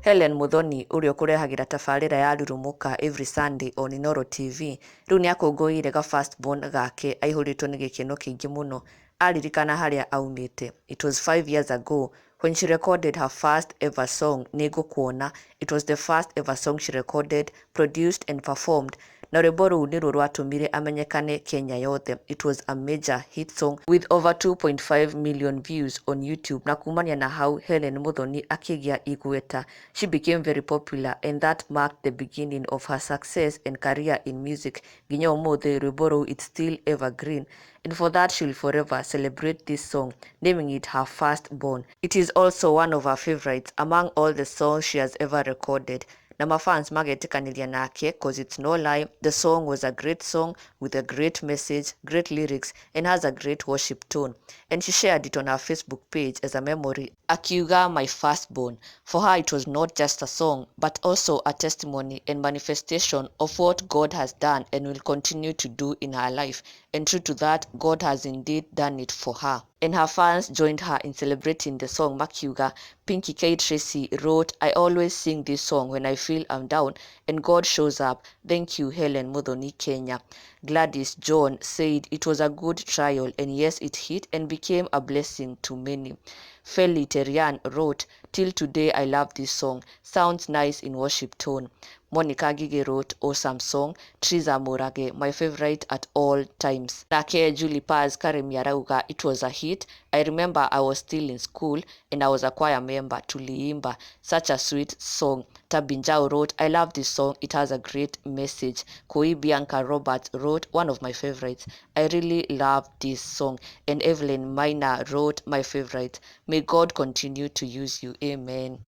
Hellen Muthoni ũrĩa ũkũrehagĩra tabarĩra ya Rurumuka every Sunday on Inooro TV rĩu nĩakũngũĩire ga firstborn gake aihũrĩtwo nĩ gĩkeno kĩingĩ mũno aririkana harĩa aumĩte. It was 5 years ago when she recorded her first ever song Nĩngũkuona. It was the first ever song she recorded, produced and performed. Na rwĩmbo rũu nĩruo rwatũmire amenyekane Kenya yothe. It was a major hit song with over 2.5 million views on YouTube. Na kumania na hau Hellen Muthoni akĩgĩa igweta. She became very popular and that marked the beginning of her success and career in music. Nginya ũmũthĩ rwĩmbo rũu it's still evergreen. And for that she'll forever celebrate this song, naming it her firstborn. It is also one of her favorites among all the songs she has ever recorded. Na mafans magetĩkanĩria nake cause it's no lie, the song was a great song with a great message, great lyrics and has a great worship tone. And she shared it on her Facebook page as a memory, akiuga my firstborn. For her it was not just a song but also a testimony and manifestation of what God has done and will continue to do in her life. And true to that, God has indeed done it for her. And her fans joined her in celebrating the song. Makiuga, Pinky K. Tracy wrote, I always sing this song when I feel I'm down and God shows up. Thank you, Hellen Muthoni, Kenya. Gladys John said it was a good trial and yes, it hit and became a blessing to many. Feli Terian wrote, till today I love this song. Sounds nice in worship tone. Monica Gige wrote, awesome song. Triza Morage, my favorite at all times. Nake Julie Paz Karemia Rauga, it was a hit. I remember I was still in school and I was a choir member. Tuliimba, such a sweet song. Tabinjao wrote, I love this song. It has a great message. Koi Bianca Roberts wrote, one of my favorites. I really love this song. And Evelyn Minor wrote, my favorite. May God continue to use you. Amen.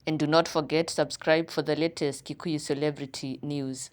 And do not forget, subscribe for the latest Kikuyu celebrity news.